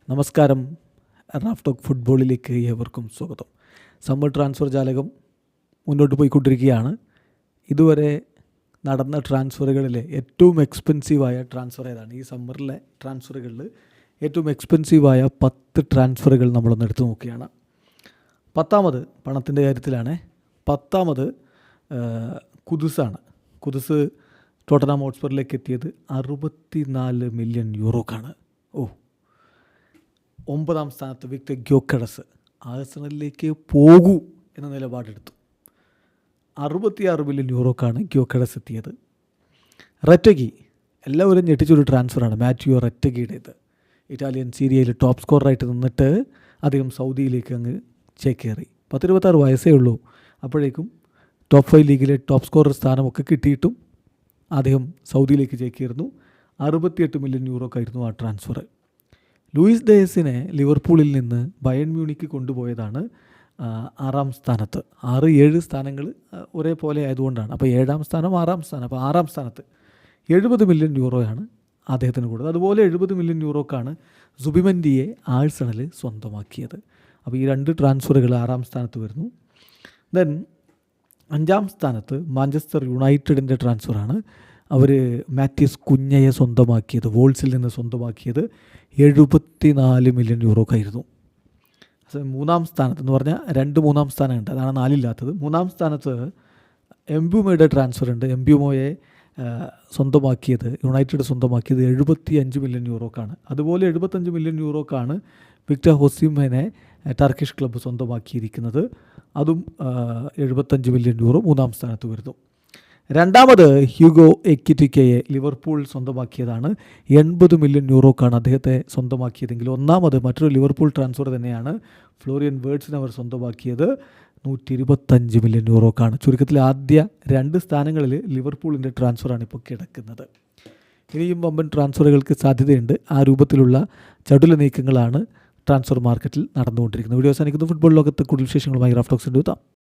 നമസ്കാരം. Raf talk ഫുട്ബോളിലേക്ക് ഏവർക്കും സ്വാഗതം. സമ്മർ ട്രാൻസ്ഫർ ജാലകം മുന്നോട്ട് പോയിക്കൊണ്ടിരിക്കുകയാണ്. ഇതുവരെ നടന്ന ട്രാൻസ്ഫറുകളിലെ ഏറ്റവും എക്സ്പെൻസീവായ ട്രാൻസ്ഫർ ഏതാണ്? ഈ സമ്മറിലെ ട്രാൻസ്ഫറുകളിൽ ഏറ്റവും എക്സ്പെൻസീവായ 10 ട്രാൻസ്ഫറുകൾ നമ്മളൊന്ന് എടുത്തു നോക്കുകയാണ്. 10ാമത് പണത്തിൻ്റെ കാര്യത്തിലാണ്. 10ാമത് കുദുസാണ്. കുദുസ് ടോട്ടനാം ഹോട്ട്സ്പറിലേക്ക് എത്തിയത് 64 മില്യൺ യൂറോക്കാണ്. 9ാം സ്ഥാനത്ത് വിക്ടർ ഗ്യോക്കറസ് ആഴ്സണലിലേക്ക് പോകൂ എന്ന നിലപാടെടുത്തു. 66 മില്യൺ യൂറോക്കാണ് ഗ്യോക്കറസ് എത്തിയത്. റെറ്റഗി എല്ലാവരും ഞെട്ടിച്ചൊരു ട്രാൻസ്ഫറാണ് മാറ്റിയോ റെറ്റഗിയുടേത്. ഇറ്റാലിയൻ സീരിയയിൽ ടോപ്പ് സ്കോററായിട്ട് നിന്നിട്ട് അദ്ദേഹം സൗദിയിലേക്ക് അങ്ങ് ചേക്കേറി. 26 വയസ്സേ ഉള്ളൂ. അപ്പോഴേക്കും ടോപ്പ് 5 ലീഗിലെ ടോപ്പ് സ്കോറർ സ്ഥാനമൊക്കെ കിട്ടിയിട്ടും അദ്ദേഹം സൗദിയിലേക്ക് ചേക്കേറുന്നു. 68 മില്യൺ യൂറോക്കായിരുന്നു ആ ട്രാൻസ്ഫർ. ലൂയിസ് ഡയസിനെ ലിവർപൂളിൽ നിന്ന് ബയൺ മ്യൂണിക്ക് കൊണ്ടുപോയതാണ് 6ാം സ്ഥാനത്ത്. 6-7 സ്ഥാനങ്ങൾ ഒരേപോലെ ആയതുകൊണ്ടാണ്. അപ്പോൾ 7ാം സ്ഥാനം 6ാം സ്ഥാനം. അപ്പോൾ 6ാം സ്ഥാനത്ത് 70 മില്യൺ യൂറോയാണ് അദ്ദേഹത്തിന് കൊടുത്തത്. അതുപോലെ 70 മില്യൺ യൂറോക്കാണ് സുബിമെൻഡിയെ ആഴ്സണൽ സ്വന്തമാക്കിയത്. അപ്പോൾ ഈ 2 ട്രാൻസ്ഫറുകൾ 6ാം സ്ഥാനത്ത് വരുന്നു. ദെൻ 5ാം സ്ഥാനത്ത് മാഞ്ചസ്റ്റർ യുണൈറ്റഡിൻ്റെ ട്രാൻസ്ഫറാണ്. അവർ മാത്യൂസ് കുഞ്ഞയെ സ്വന്തമാക്കിയത്, വോൾസിൽ നിന്ന് സ്വന്തമാക്കിയത് 74 മില്യൺ യൂറോക്കായിരുന്നു. 3ാം സ്ഥാനത്ത് എന്ന് പറഞ്ഞാൽ 3ാം സ്ഥാനമുണ്ട്, അതാണ് 4 3ാം സ്ഥാനത്ത് എംബ്യൂമോയുടെ ട്രാൻസ്ഫർ ഉണ്ട്. എംബ്യൂമോയെ സ്വന്തമാക്കിയത്, യുണൈറ്റഡ് സ്വന്തമാക്കിയത് 75 മില്യൺ യൂറോക്കാണ്. അതുപോലെ 75 മില്യൺ യൂറോക്കാണ് വിക്ടർ ഹൊസിമനെ ടർക്കിഷ് ക്ലബ്ബ് സ്വന്തമാക്കിയിരിക്കുന്നത്. അതും 75 മില്യൺ യൂറോ 3ാം സ്ഥാനത്ത് വരുന്നു. 2ാമത് ഹ്യൂഗോ എക്കിറ്റിക്കയെ ലിവർപൂൾ സ്വന്തമാക്കിയതാണ്. 80 മില്യൺ യൂറോക്കാണ് അദ്ദേഹത്തെ സ്വന്തമാക്കിയതെങ്കിൽ 1ാമത് മറ്റൊരു ലിവർപൂൾ ട്രാൻസ്ഫർ തന്നെയാണ്. ഫ്ലോറിയൻ വേർഡ്സിനെ അവർ സ്വന്തമാക്കിയത് 125 മില്യൺ യൂറോക്കാണ്. ചുരുക്കത്തിൽ ആദ്യ 2 സ്ഥാനങ്ങളിൽ ലിവർപൂളിൻ്റെ ട്രാൻസ്ഫറാണ് ഇപ്പോൾ കിടക്കുന്നത്. ഇനിയും വമ്പൻ ട്രാൻസ്ഫറുകൾക്ക് സാധ്യതയുണ്ട്. ആ രൂപത്തിലുള്ള ചടുല നീക്കങ്ങളാണ് ട്രാൻസ്ഫർ മാർക്കറ്റിൽ നടന്നുകൊണ്ടിരിക്കുന്നത്. വീഡിയോ അവസാനിക്കുന്നു. ഫുട്ബോൾ ലോകത്ത് കൂടുതൽ വിശേഷങ്ങളുമായി റാഫ് ടോക്സിൻ്റെ എത്താം.